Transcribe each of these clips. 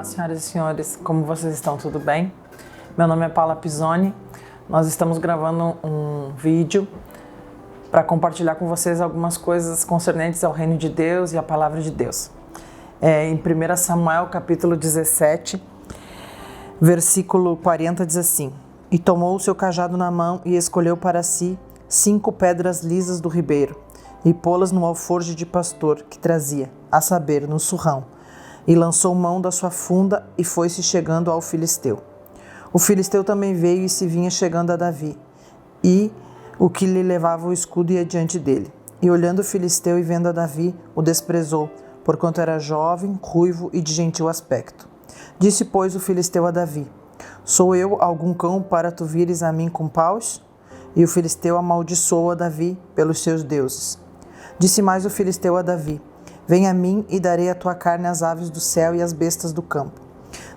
senhoras e senhores, como vocês estão? Tudo bem? Meu nome é Paula Pisoni. Nós estamos gravando um vídeo para compartilhar com vocês algumas coisas concernentes ao reino de Deus e à palavra de Deus. Em 1 Samuel, capítulo 17, versículo 40, diz assim: E tomou o seu cajado na mão e escolheu para si 5 pedras lisas do ribeiro, e pô-las no alforje de pastor que trazia, a saber, no surrão. E lançou mão da sua funda e foi-se chegando ao filisteu. O filisteu também veio e se vinha chegando a Davi, e o que lhe levava o escudo ia diante dele. E olhando o filisteu e vendo a Davi, o desprezou, porquanto era jovem, ruivo e de gentil aspecto. Disse, pois, o filisteu a Davi: Sou eu algum cão para tu vires a mim com paus? E o filisteu amaldiçoou a Davi pelos seus deuses. Disse mais o filisteu a Davi: Vem a mim e darei a tua carne às aves do céu e às bestas do campo.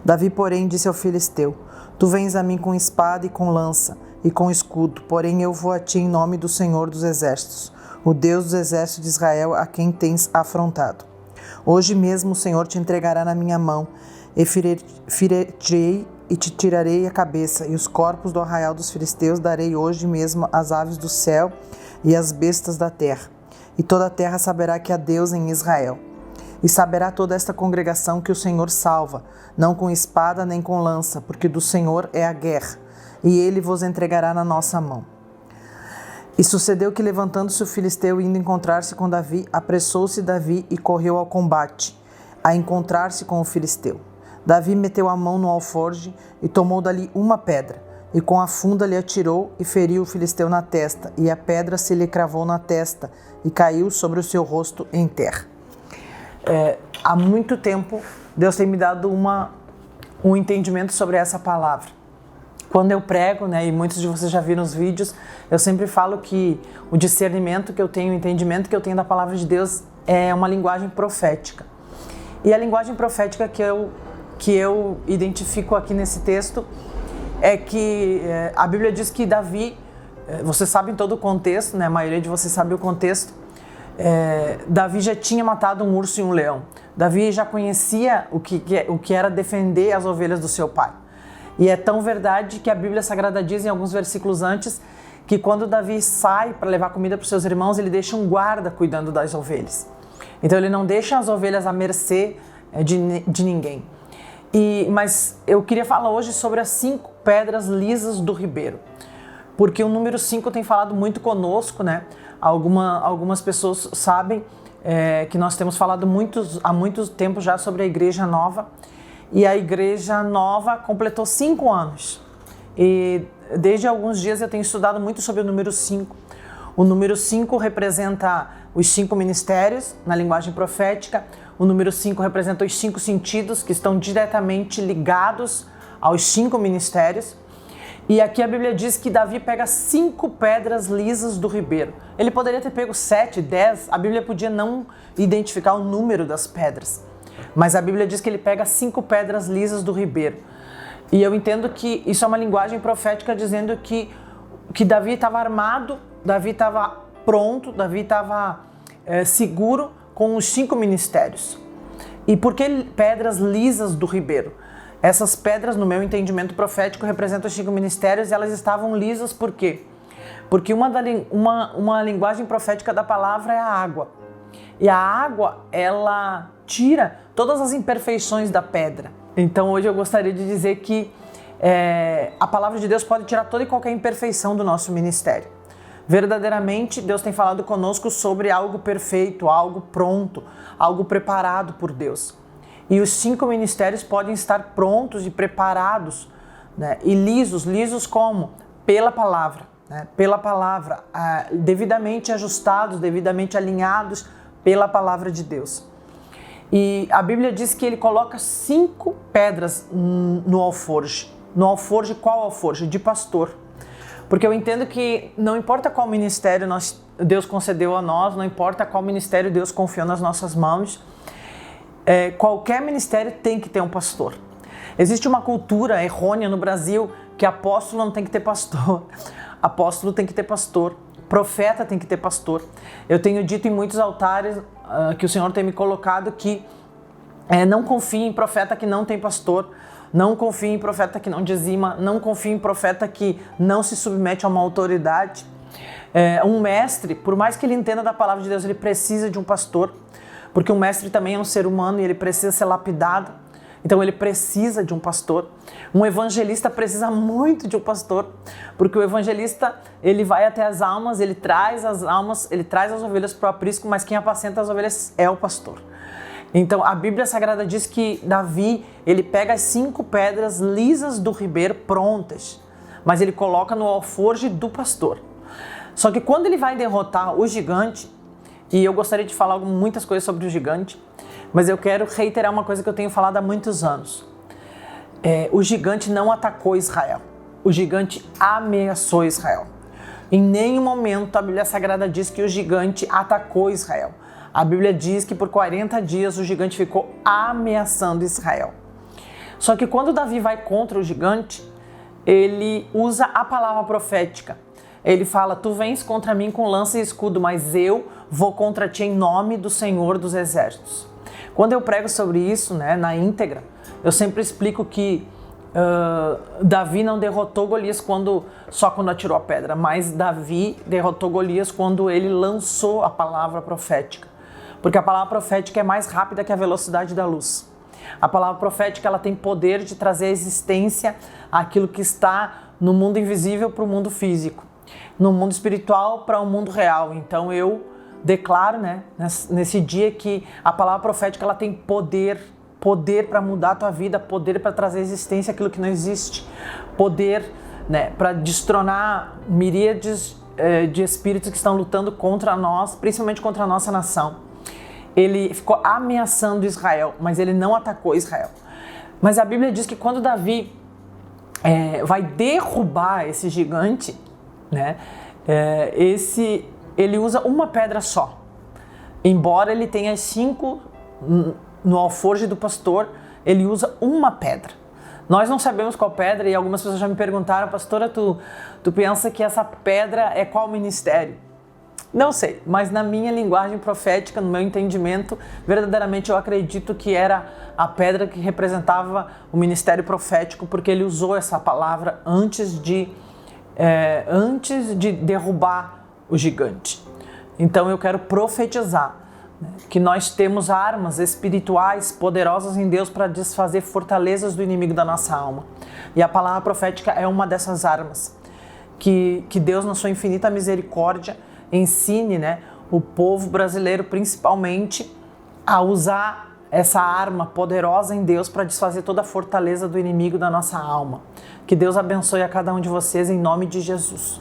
Davi, porém, disse ao filisteu: Tu vens a mim com espada e com lança e com escudo, porém eu vou a ti em nome do Senhor dos Exércitos, o Deus dos Exércitos de Israel, a quem tens afrontado. Hoje mesmo o Senhor te entregará na minha mão, e ferirei e te tirarei a cabeça, e os corpos do arraial dos filisteus darei hoje mesmo às aves do céu e às bestas da terra. E toda a terra saberá que há Deus em Israel. E saberá toda esta congregação que o Senhor salva, não com espada nem com lança, porque do Senhor é a guerra, e ele vos entregará na nossa mão. E sucedeu que, levantando-se o filisteu, indo encontrar-se com Davi, apressou-se Davi e correu ao combate, a encontrar-se com o filisteu. Davi meteu a mão no alforje e tomou dali uma pedra, e com a funda lhe atirou e feriu o filisteu na testa, e a pedra se lhe cravou na testa e caiu sobre o seu rosto em terra. Há muito tempo Deus tem me dado um entendimento sobre essa palavra. Quando eu prego, e muitos de vocês já viram os vídeos, eu sempre falo que o discernimento que eu tenho, o entendimento que eu tenho da palavra de Deus é uma linguagem profética. E a linguagem profética que eu identifico aqui nesse texto é que a Bíblia diz que Davi, vocês sabem todo o contexto, a maioria de vocês sabe o contexto, Davi já tinha matado um urso e um leão. Davi já conhecia o que era defender as ovelhas do seu pai. E é tão verdade que a Bíblia Sagrada diz em alguns versículos antes que quando Davi sai para levar comida para os seus irmãos, ele deixa um guarda cuidando das ovelhas. Então ele não deixa as ovelhas à mercê de ninguém. Mas eu queria falar hoje sobre as 5 pedras lisas do ribeiro, porque o número 5 tem falado muito conosco, Algumas pessoas sabem que nós temos falado há muito tempo já sobre a Igreja Nova, e a Igreja Nova completou 5 anos. E desde alguns dias eu tenho estudado muito sobre o número 5. O número 5 representa os 5 ministérios na linguagem profética. O número 5 representa os 5 sentidos que estão diretamente ligados aos 5 ministérios. E aqui a Bíblia diz que Davi pega 5 pedras lisas do ribeiro. Ele poderia ter pego 7, 10, a Bíblia podia não identificar o número das pedras. Mas a Bíblia diz que ele pega 5 pedras lisas do ribeiro. E eu entendo que isso é uma linguagem profética dizendo que Davi estava armado, Davi estava pronto, Davi estava seguro com os 5 ministérios. E por que pedras lisas do ribeiro? Essas pedras, no meu entendimento profético, representam os 5 ministérios, e elas estavam lisas por quê? Porque uma linguagem profética da palavra é a água. E a água, ela tira todas as imperfeições da pedra. Então hoje eu gostaria de dizer que a palavra de Deus pode tirar toda e qualquer imperfeição do nosso ministério. Verdadeiramente, Deus tem falado conosco sobre algo perfeito, algo pronto, algo preparado por Deus. E os 5 ministérios podem estar prontos e preparados, e lisos como? Pela palavra, pela palavra, devidamente ajustados, devidamente alinhados pela palavra de Deus. E a Bíblia diz que ele coloca 5 pedras no alforje. No alforje, qual alforje? De pastor. Porque eu entendo que não importa qual ministério Deus concedeu a nós, não importa qual ministério Deus confiou nas nossas mãos, qualquer ministério tem que ter um pastor. Existe uma cultura errônea no Brasil que apóstolo não tem que ter pastor, apóstolo tem que ter pastor, profeta tem que ter pastor. Eu tenho dito em muitos altares que o Senhor tem me colocado que Não confie em profeta que não tem pastor. Não confie em profeta que não dizima. Não confie em profeta que não se submete a uma autoridade. Um mestre, por mais que ele entenda da palavra de Deus, ele precisa de um pastor. Porque um mestre também é um ser humano e ele precisa ser lapidado. Então ele precisa de um pastor. Um evangelista precisa muito de um pastor, porque o evangelista, ele vai até as almas, ele traz as ovelhas para o aprisco, mas quem apacenta as ovelhas é o pastor. Então a Bíblia Sagrada diz que Davi, ele pega as 5 pedras lisas do ribeiro prontas, mas ele coloca no alforje do pastor. Só que quando ele vai derrotar o gigante, e eu gostaria de falar muitas coisas sobre o gigante, mas eu quero reiterar uma coisa que eu tenho falado há muitos anos. O gigante não atacou Israel. O gigante ameaçou Israel. Em nenhum momento a Bíblia Sagrada diz que o gigante atacou Israel. A Bíblia diz que por 40 dias o gigante ficou ameaçando Israel. Só que quando Davi vai contra o gigante, ele usa a palavra profética. Ele fala: tu vens contra mim com lança e escudo, mas eu vou contra ti em nome do Senhor dos Exércitos. Quando eu prego sobre isso, na íntegra, eu sempre explico que Davi não derrotou Golias só quando atirou a pedra, mas Davi derrotou Golias quando ele lançou a palavra profética. Porque a palavra profética é mais rápida que a velocidade da luz. A palavra profética, ela tem poder de trazer à existência aquilo que está no mundo invisível para o mundo físico, no mundo espiritual para o mundo real. Então eu declaro, nesse dia, que a palavra profética, ela tem poder para mudar a tua vida, poder para trazer à existência aquilo que não existe, poder, para destronar miríades de espíritos que estão lutando contra nós, principalmente contra a nossa nação. Ele ficou ameaçando Israel, mas ele não atacou Israel. Mas a Bíblia diz que quando Davi vai derrubar esse gigante, ele usa uma pedra só. Embora ele tenha as 5 no alforje do pastor, ele usa uma pedra. Nós não sabemos qual pedra, e algumas pessoas já me perguntaram: pastora, tu pensa que essa pedra é qual ministério? Não sei, mas na minha linguagem profética, no meu entendimento, verdadeiramente eu acredito que era a pedra que representava o ministério profético, porque ele usou essa palavra antes de derrubar o gigante. Então eu quero profetizar que nós temos armas espirituais poderosas em Deus para desfazer fortalezas do inimigo da nossa alma. E a palavra profética é uma dessas armas. Que Deus, na sua infinita misericórdia, ensine o povo brasileiro, principalmente, a usar essa arma poderosa em Deus para desfazer toda a fortaleza do inimigo da nossa alma. Que Deus abençoe a cada um de vocês em nome de Jesus.